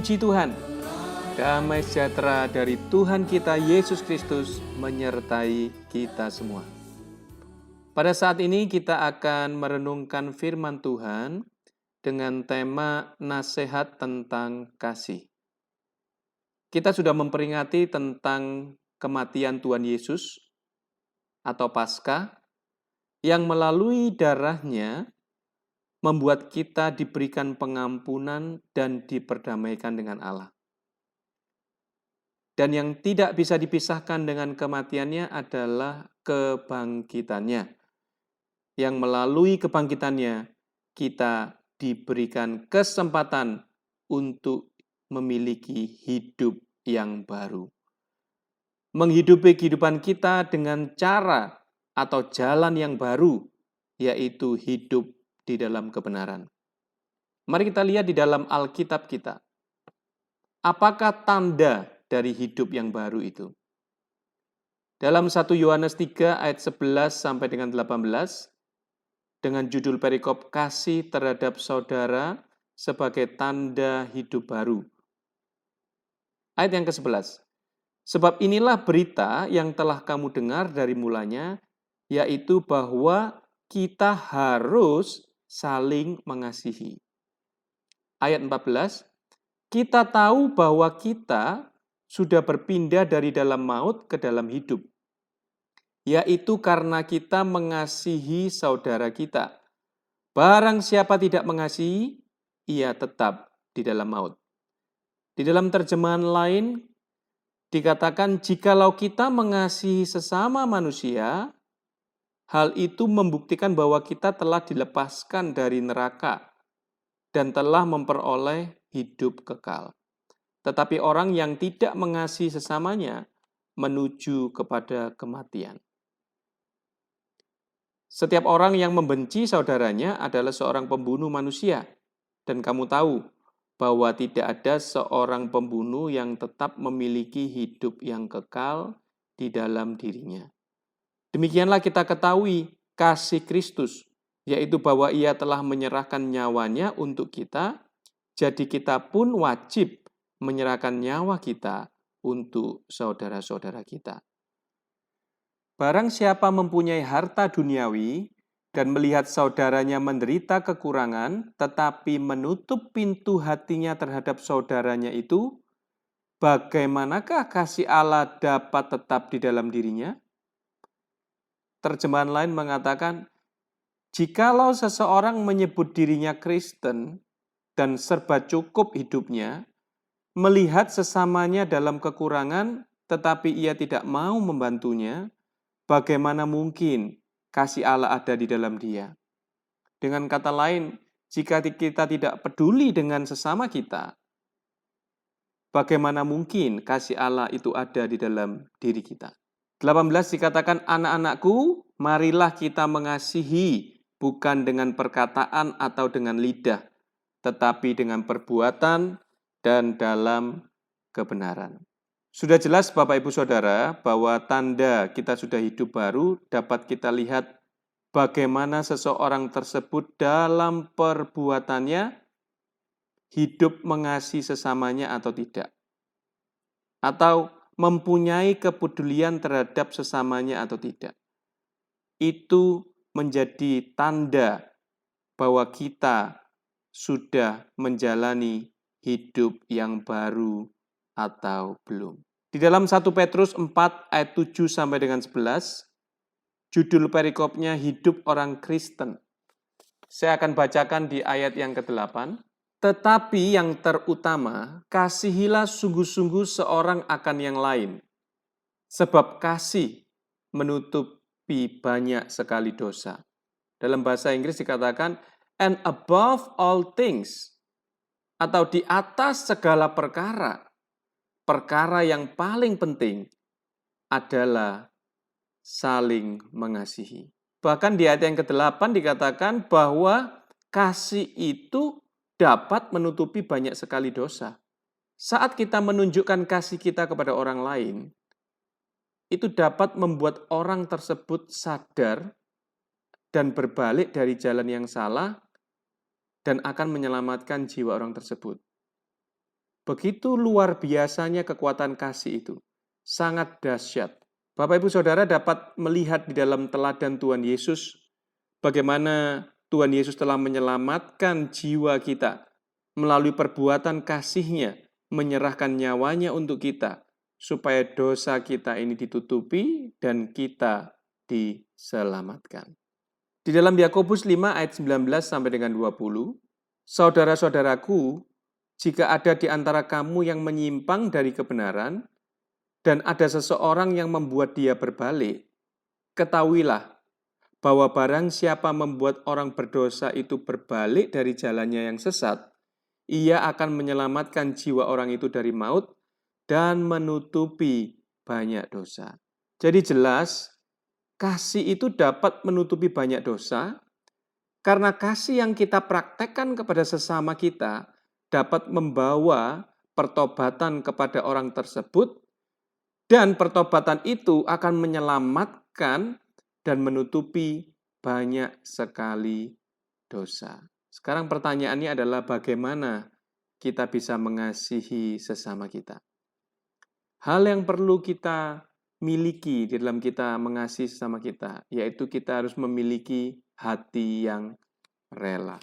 Puji Tuhan, damai sejahtera dari Tuhan kita Yesus Kristus menyertai kita semua. Pada saat ini kita akan merenungkan firman Tuhan dengan tema nasihat tentang kasih. Kita sudah memperingati tentang kematian Tuhan Yesus atau Paskah yang melalui darahnya membuat kita diberikan pengampunan dan diperdamaikan dengan Allah. Dan yang tidak bisa dipisahkan dengan kematiannya adalah kebangkitannya. Yang melalui kebangkitannya kita diberikan kesempatan untuk memiliki hidup yang baru. Menghidupi kehidupan kita dengan cara atau jalan yang baru, yaitu hidup di dalam kebenaran. Mari kita lihat di dalam Alkitab kita. Apakah tanda dari hidup yang baru itu? Dalam 1 Yohanes 3 ayat 11 sampai dengan 18, dengan judul perikop kasih terhadap saudara sebagai tanda hidup baru. Ayat yang ke-11. Sebab inilah berita yang telah kamu dengar dari mulanya, yaitu bahwa kita harus saling mengasihi. Ayat 14, kita tahu bahwa kita sudah berpindah dari dalam maut ke dalam hidup, yaitu karena kita mengasihi saudara kita. Barang siapa tidak mengasihi, ia tetap di dalam maut. Di dalam terjemahan lain, dikatakan jikalau kita mengasihi sesama manusia, hal itu membuktikan bahwa kita telah dilepaskan dari neraka dan telah memperoleh hidup kekal. Tetapi orang yang tidak mengasihi sesamanya menuju kepada kematian. Setiap orang yang membenci saudaranya adalah seorang pembunuh manusia. Dan kamu tahu bahwa tidak ada seorang pembunuh yang tetap memiliki hidup yang kekal di dalam dirinya. Demikianlah kita ketahui kasih Kristus, yaitu bahwa ia telah menyerahkan nyawanya untuk kita, jadi kita pun wajib menyerahkan nyawa kita untuk saudara-saudara kita. Barang siapa mempunyai harta duniawi dan melihat saudaranya menderita kekurangan, tetapi menutup pintu hatinya terhadap saudaranya itu, bagaimanakah kasih Allah dapat tetap di dalam dirinya? Terjemahan lain mengatakan, jikalau seseorang menyebut dirinya Kristen dan serba cukup hidupnya, melihat sesamanya dalam kekurangan tetapi ia tidak mau membantunya, bagaimana mungkin kasih Allah ada di dalam dia? Dengan kata lain, jika kita tidak peduli dengan sesama kita, bagaimana mungkin kasih Allah itu ada di dalam diri kita? 18 dikatakan, anak-anakku, marilah kita mengasihi, bukan dengan perkataan atau dengan lidah, tetapi dengan perbuatan dan dalam kebenaran. Sudah jelas Bapak Ibu Saudara bahwa tanda kita sudah hidup baru dapat kita lihat bagaimana seseorang tersebut dalam perbuatannya hidup mengasihi sesamanya atau tidak. Atau mempunyai kepedulian terhadap sesamanya atau tidak. Itu menjadi tanda bahwa kita sudah menjalani hidup yang baru atau belum. Di dalam 1 Petrus 4 ayat 7 sampai dengan 11, judul perikopnya hidup orang Kristen. Saya akan bacakan di ayat yang ke-8. Tetapi yang terutama, kasihilah sungguh-sungguh seorang akan yang lain. Sebab kasih menutupi banyak sekali dosa. Dalam bahasa Inggris dikatakan, and above all things, atau di atas segala perkara, perkara yang paling penting adalah saling mengasihi. Bahkan di ayat yang ke-8 dikatakan bahwa kasih itu dapat menutupi banyak sekali dosa. Saat kita menunjukkan kasih kita kepada orang lain, itu dapat membuat orang tersebut sadar dan berbalik dari jalan yang salah dan akan menyelamatkan jiwa orang tersebut. Begitu luar biasanya kekuatan kasih itu. Sangat dahsyat. Bapak Ibu Saudara dapat melihat di dalam teladan Tuhan Yesus bagaimana Tuhan Yesus telah menyelamatkan jiwa kita melalui perbuatan kasih-Nya, menyerahkan nyawanya untuk kita, supaya dosa kita ini ditutupi dan kita diselamatkan. Di dalam Yakobus 5 ayat 19 sampai dengan 20, saudara-saudaraku, jika ada di antara kamu yang menyimpang dari kebenaran, dan ada seseorang yang membuat dia berbalik, ketahuilah bahwa barang siapa membuat orang berdosa itu berbalik dari jalannya yang sesat, ia akan menyelamatkan jiwa orang itu dari maut dan menutupi banyak dosa. Jadi jelas, kasih itu dapat menutupi banyak dosa, karena kasih yang kita praktekkan kepada sesama kita dapat membawa pertobatan kepada orang tersebut, dan pertobatan itu akan menyelamatkan dan menutupi banyak sekali dosa. Sekarang pertanyaannya adalah bagaimana kita bisa mengasihi sesama kita. Hal yang perlu kita miliki di dalam kita mengasihi sesama kita, yaitu kita harus memiliki hati yang rela.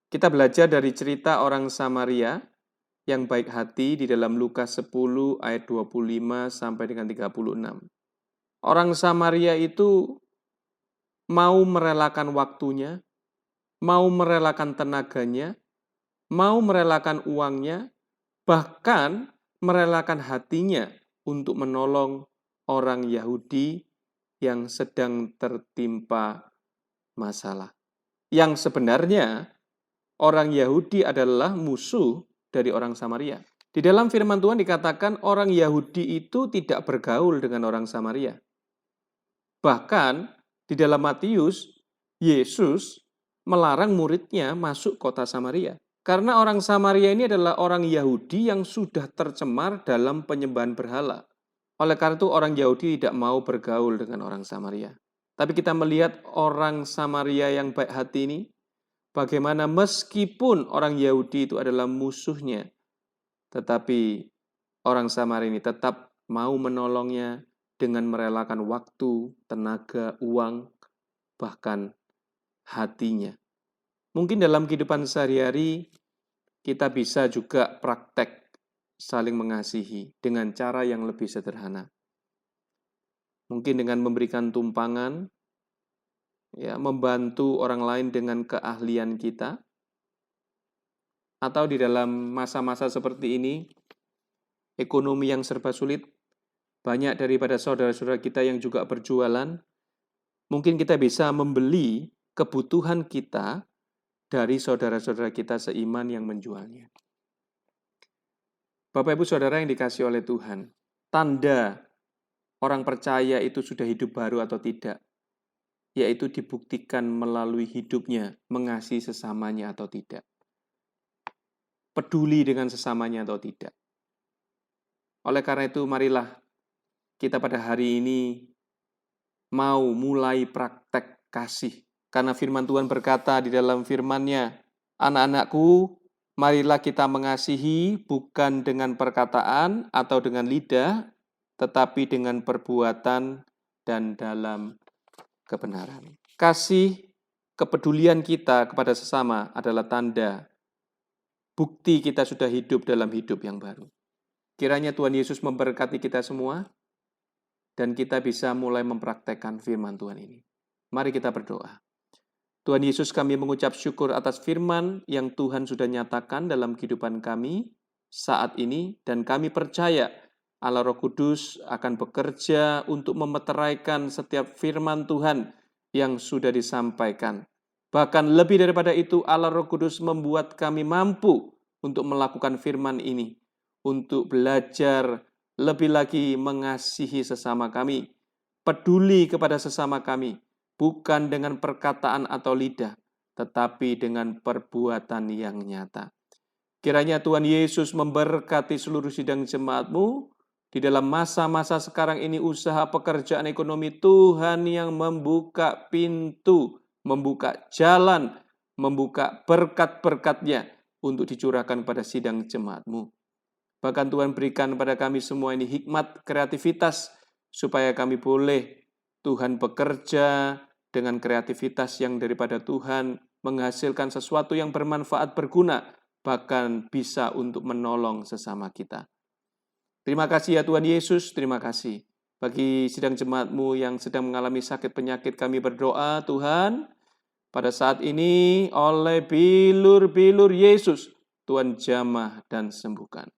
Kita belajar dari cerita orang Samaria yang baik hati di dalam Lukas 10 ayat 25 sampai dengan 36. Orang Samaria itu mau merelakan waktunya, mau merelakan tenaganya, mau merelakan uangnya, bahkan merelakan hatinya untuk menolong orang Yahudi yang sedang tertimpa masalah. Yang sebenarnya orang Yahudi adalah musuh dari orang Samaria. Di dalam firman Tuhan dikatakan orang Yahudi itu tidak bergaul dengan orang Samaria. Bahkan di dalam Matius, Yesus melarang muridnya masuk kota Samaria. Karena orang Samaria ini adalah orang Yahudi yang sudah tercemar dalam penyembahan berhala. Oleh karena itu orang Yahudi tidak mau bergaul dengan orang Samaria. Tapi kita melihat orang Samaria yang baik hati ini, bagaimana meskipun orang Yahudi itu adalah musuhnya, tetapi orang Samaria ini tetap mau menolongnya dengan merelakan waktu, tenaga, uang, bahkan hatinya. Mungkin dalam kehidupan sehari-hari kita bisa juga praktek saling mengasihi dengan cara yang lebih sederhana. Mungkin dengan memberikan tumpangan, ya, membantu orang lain dengan keahlian kita, atau di dalam masa-masa seperti ini, ekonomi yang serba sulit, banyak daripada saudara-saudara kita yang juga berjualan, mungkin kita bisa membeli kebutuhan kita dari saudara-saudara kita seiman yang menjualnya. Bapak Ibu Saudara yang dikasihi oleh Tuhan, tanda orang percaya itu sudah hidup baru atau tidak, yaitu dibuktikan melalui hidupnya, mengasihi sesamanya atau tidak. Peduli dengan sesamanya atau tidak. Oleh karena itu, marilah kita pada hari ini mau mulai praktek kasih. Karena firman Tuhan berkata di dalam firman-Nya, anak-anakku, marilah kita mengasihi bukan dengan perkataan atau dengan lidah, tetapi dengan perbuatan dan dalam kebenaran. Kasih, kepedulian kita kepada sesama adalah tanda bukti kita sudah hidup dalam hidup yang baru. Kiranya Tuhan Yesus memberkati kita semua, dan kita bisa mulai mempraktekkan firman Tuhan ini. Mari kita berdoa. Tuhan Yesus, kami mengucap syukur atas firman yang Tuhan sudah nyatakan dalam kehidupan kami saat ini, dan kami percaya Allah Roh Kudus akan bekerja untuk memeteraikan setiap firman Tuhan yang sudah disampaikan. Bahkan lebih daripada itu, Allah Roh Kudus membuat kami mampu untuk melakukan firman ini, untuk belajar lebih lagi mengasihi sesama kami, peduli kepada sesama kami, bukan dengan perkataan atau lidah, tetapi dengan perbuatan yang nyata. Kiranya Tuhan Yesus memberkati seluruh sidang jemaat-Mu. Di dalam masa-masa sekarang ini, usaha pekerjaan ekonomi, Tuhan yang membuka pintu, membuka jalan, membuka berkat-berkat-Nya, untuk dicurahkan pada sidang jemaat-Mu. Bahkan Tuhan berikan pada kami semua ini hikmat, kreativitas, supaya kami boleh Tuhan bekerja dengan kreativitas yang daripada Tuhan, menghasilkan sesuatu yang bermanfaat, berguna, bahkan bisa untuk menolong sesama kita. Terima kasih ya Tuhan Yesus, terima kasih. Bagi sidang jemaat-Mu yang sedang mengalami sakit penyakit, kami berdoa Tuhan, pada saat ini oleh bilur-bilur Yesus, Tuhan jamah dan sembuhkan.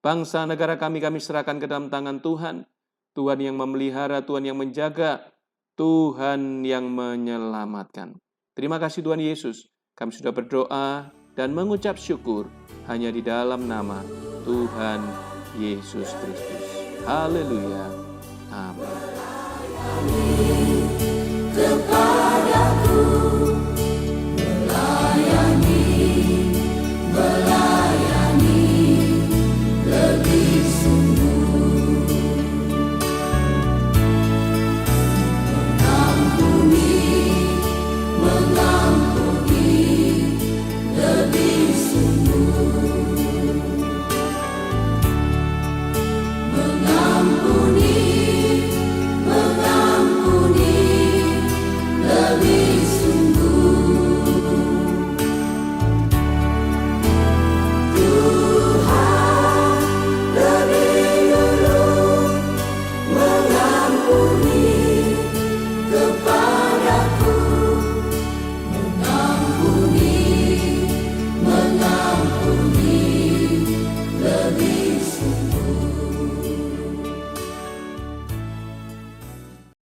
Bangsa negara kami serahkan ke dalam tangan Tuhan. Tuhan yang memelihara, Tuhan yang menjaga, Tuhan yang menyelamatkan. Terima kasih Tuhan Yesus. Kami sudah berdoa dan mengucap syukur hanya di dalam nama Tuhan Yesus Kristus. Haleluya. Amin.